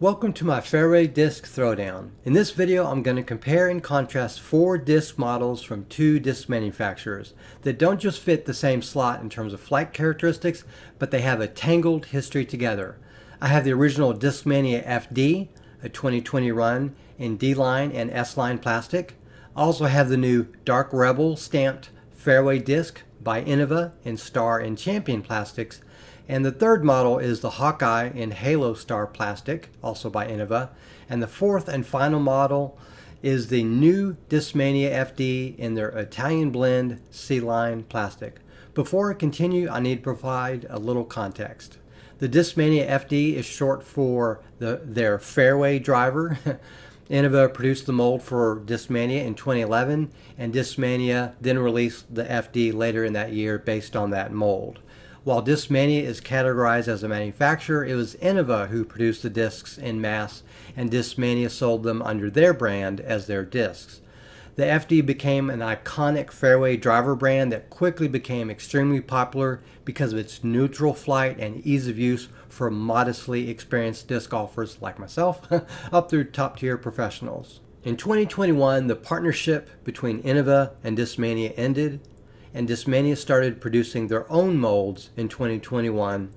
Welcome to my Fairway Disc Throwdown. In this video I'm going to compare and contrast 4 disc models from 2 disc manufacturers that don't just fit the same slot in terms of flight characteristics, but they have a tangled history together. I have the original Discmania FD, a 2020 run in D-Line and S-Line plastic. I also have the new Dark Rebel stamped Fairway disc by Innova in Star and Champion plastics. And the third model is the Hawkeye in Halo Star plastic, also by Innova. And the fourth and final model is the new Discmania FD in their Italian blend C-Line plastic. Before I continue, I need to provide a little context. The Discmania FD is short for their Fairway driver. Innova produced the mold for Discmania in 2011, and Discmania then released the FD later in that year based on that mold. While Discmania is categorized as a manufacturer, it was Innova who produced the discs in mass, and Discmania sold them under their brand as their discs. The FD became an iconic Fairway driver brand that quickly became extremely popular because of its neutral flight and ease of use for modestly experienced disc golfers like myself up through top-tier professionals. In 2021, the partnership between Innova and Discmania ended, and Discmania started producing their own molds in 2021,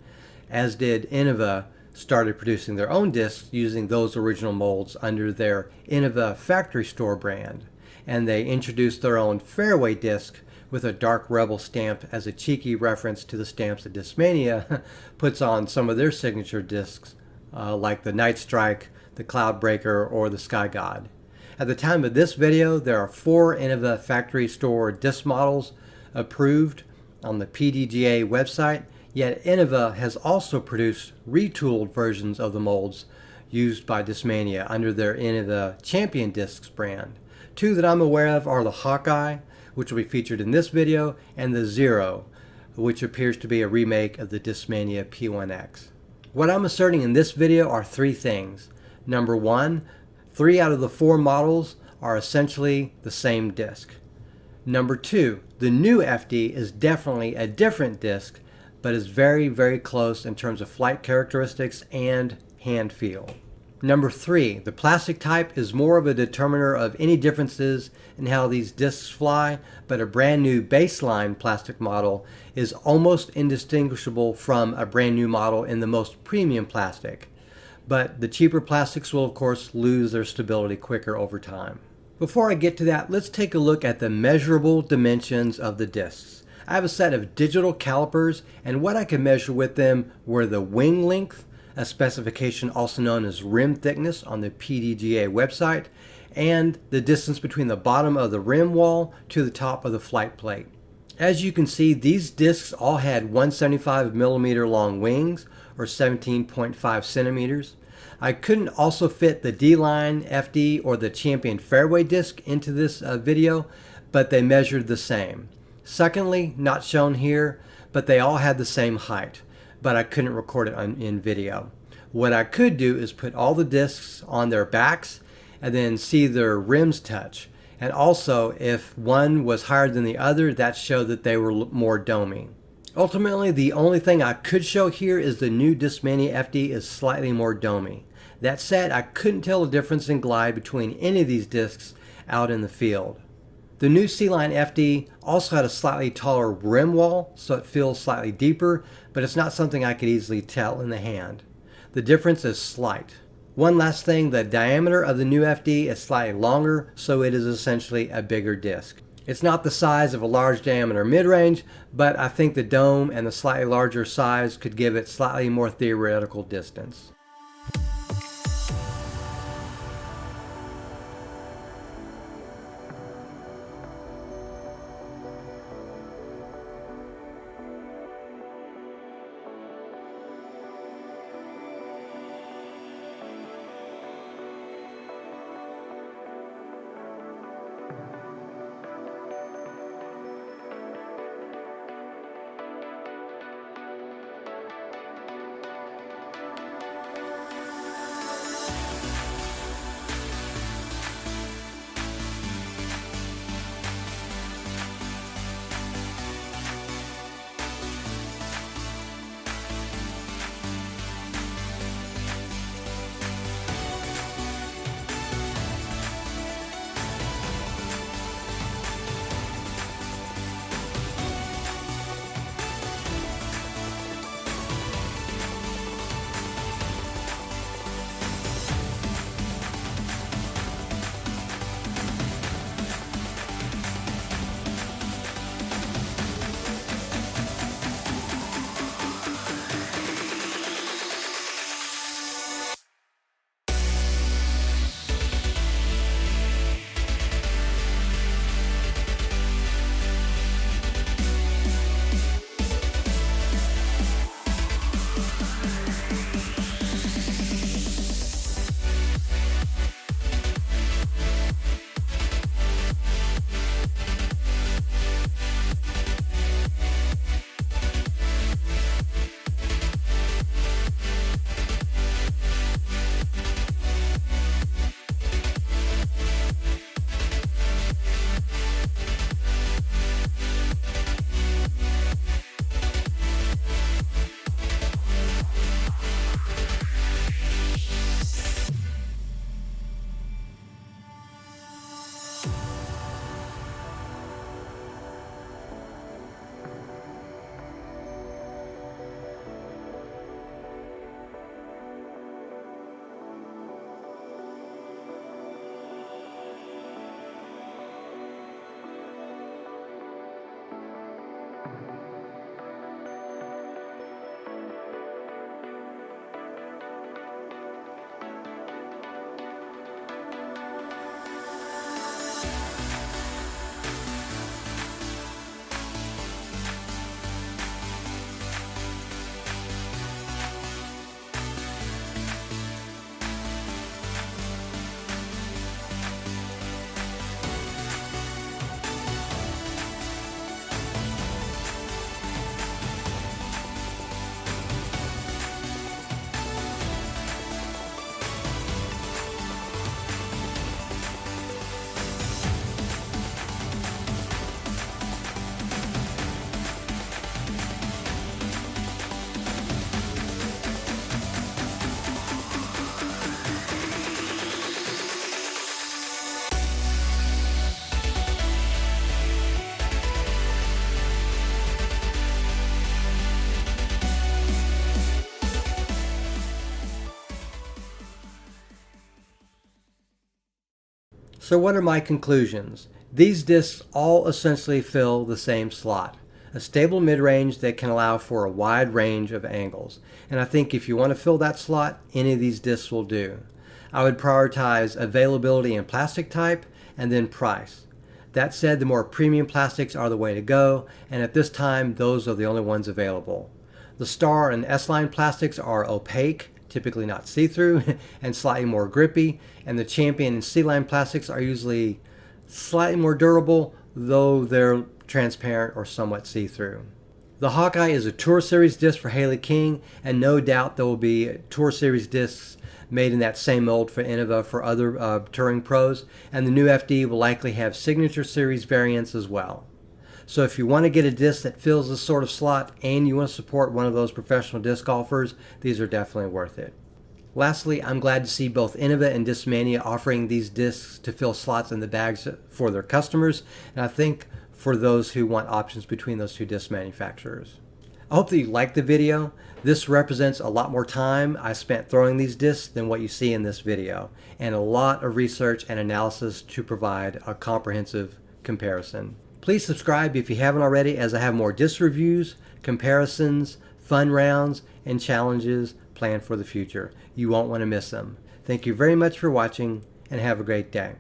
as did Innova started producing their own discs using those original molds under their Innova factory store brand. And they introduced their own Fairway disc with a Dark Rebel stamp as a cheeky reference to the stamps that Discmania puts on some of their signature discs, like the Night Strike, the Cloud Breaker, or the Sky God. At the time of this video, there are 4 Innova factory store disc models approved on the PDGA website, yet Innova has also produced retooled versions of the molds used by Discmania under their Innova Champion Discs brand. 2 that I'm aware of are the Hawkeye, which will be featured in this video, and the Zero, which appears to be a remake of the Discmania P1X. What I'm asserting in this video are 3 things. Number 1, 3 out of the 4 models are essentially the same disc. Number 2, the new FD is definitely a different disc, but is very, very close in terms of flight characteristics and hand feel. Number 3, the plastic type is more of a determiner of any differences in how these discs fly, but a brand new baseline plastic model is almost indistinguishable from a brand new model in the most premium plastic. But the cheaper plastics will of course lose their stability quicker over time. Before I get to that, let's take a look at the measurable dimensions of the discs. I have a set of digital calipers, and what I could measure with them were the wing length, a specification also known as rim thickness on the PDGA website, and the distance between the bottom of the rim wall to the top of the flight plate. As you can see, these discs all had 175mm long wings, or 17.5 centimeters. I couldn't also fit the D-Line FD or the Champion Fairway disc into this video, but they measured the same. Secondly, not shown here, but they all had the same height, but I couldn't record it in video. What I could do is put all the discs on their backs and then see their rims touch. And also, if one was higher than the other, that showed that they were more domey. Ultimately, the only thing I could show here is the new Discmania FD is slightly more domey. That said, I couldn't tell the difference in glide between any of these discs out in the field. The new C-Line FD also had a slightly taller rim wall, so it feels slightly deeper, but it's not something I could easily tell in the hand. The difference is slight. One last thing, the diameter of the new FD is slightly longer, so it is essentially a bigger disc. It's not the size of a large diameter mid-range, but I think the dome and the slightly larger size could give it slightly more theoretical distance. So what are my conclusions? These discs all essentially fill the same slot. A stable mid-range that can allow for a wide range of angles. And I think if you want to fill that slot, any of these discs will do. I would prioritize availability and plastic type, and then price. That said, the more premium plastics are the way to go, and at this time, those are the only ones available. The Star and S-Line plastics are opaque, typically not see-through, and slightly more grippy, and the Champion and C-Line plastics are usually slightly more durable, though they're transparent or somewhat see-through. The Hawkeye is a Tour Series disc for Haley King, and no doubt there will be Tour Series discs made in that same mold for Innova for other touring pros, and the new FD will likely have Signature Series variants as well. So if you want to get a disc that fills this sort of slot and you want to support one of those professional disc golfers, these are definitely worth it. Lastly, I'm glad to see both Innova and Discmania offering these discs to fill slots in the bags for their customers, and I think for those who want options between those two disc manufacturers. I hope that you liked the video. This represents a lot more time I spent throwing these discs than what you see in this video, and a lot of research and analysis to provide a comprehensive comparison. Please subscribe if you haven't already, as I have more disc reviews, comparisons, fun rounds, and challenges planned for the future. You won't want to miss them. Thank you very much for watching, and have a great day.